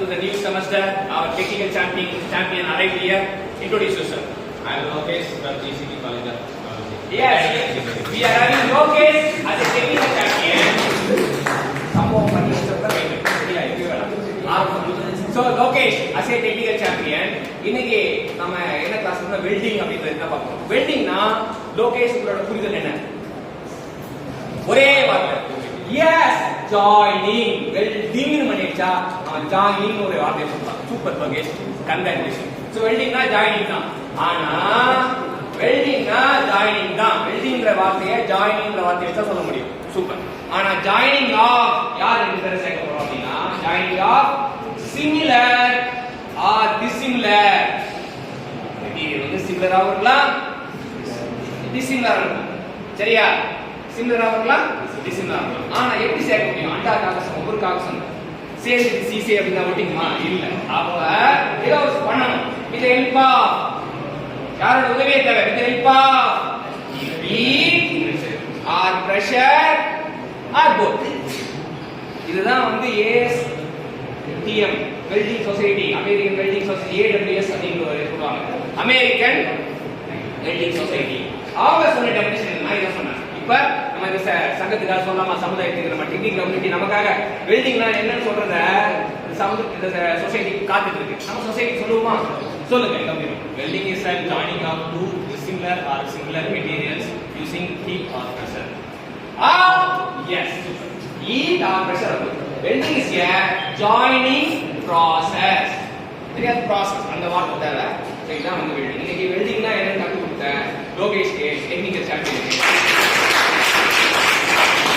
the new semester. Our technical champion arrived here. Introduce yourself. I am Lokesh from GCP College of Technology. Yes, we are having Lokesh as a technical champion. So Lokesh as a technical champion. இன்னைக்கு நம்ம என்ன கிளாஸ்ல welding அப்படின்றது என்ன பார்ப்போம். வெல்டிங்னா லோகேஷ் உங்களோட புரிதல் என்ன? ஒரே வார்த்தை. Yes, joining. வெல்டிங் பண்ணிச்சா ஜாயினிங் ஒரு வார்த்தை சொல்றாங்க. Super Lokesh, congratulation. சோ வெல்டிங்னா ஜாயினிங் தான். ஆனா வெல்டிங்னா ஜாயினிங் தான். வெல்டிங்ங்கற வார்த்தையை ஜாயினிங்ங்கற வார்த்தையை வச்சா சொல்ல முடியும். சூப்பர். ஆனா ஜாயினிங் ஆஃப் யார் ரெண்டு பேரும் சேர்க்க போறோம் அப்படினா joining of similar or dissimilar. Material வந்து சிமிலரா இருக்கலாம், டிசிமிலரா இருக்கும். சரியா? சிமிலரா இருக்கலாம், டிசிமிலரா இருக்கலாம். ஆனா எப்படி சேர்க்க முடியும்? அண்டா காகசம் ஒரு காகசம் சேர்ந்து சிசி அப்படினா ஓட்டிக்குமா? இல்ல. அப்ப ஏதோ பண்ணணும். வித் ஹெல்ப் ஆஃப் யாரோட உதவியை தேவை? With help of heat or pressure or both. இதுதான் வந்து ASTM welding society, American welding society, AWS அப்படின்னு சொல்லுவாங்க. American welding society. அவங்க சொன்ன டெஃபினிஷன் நான் இத சொன்னேன். இப்ப நம்ம இந்த சங்கத்துக்காக சொல்லலாமா, சமுதாயத்துக்கு நம்ம டெக்னிக்கல் கம்யூனிட்டி நமக்காக வெல்டிங்னா என்னன்னு சொல்றத இந்த சொசைட்டி காத்துட்டு இருக்கு. நம்ம சொசைட்டி சொல்லுவோமா? சொல்லுங்க. Welding is a joining of two dissimilar or similar materials using heat or pressure. Yes. Heat or pressure. Welding is a joining process. சரியா? process அந்த வார்த்தை தேவை. சரிதான் வந்து வெல்டிங். இன்னைக்கு வெல்டிங்னா என்னன்னு கத்து கொடுத்தேன் லோகேஷ்க்கு, டெக்னிக்கல் சாம்பியனுக்கு.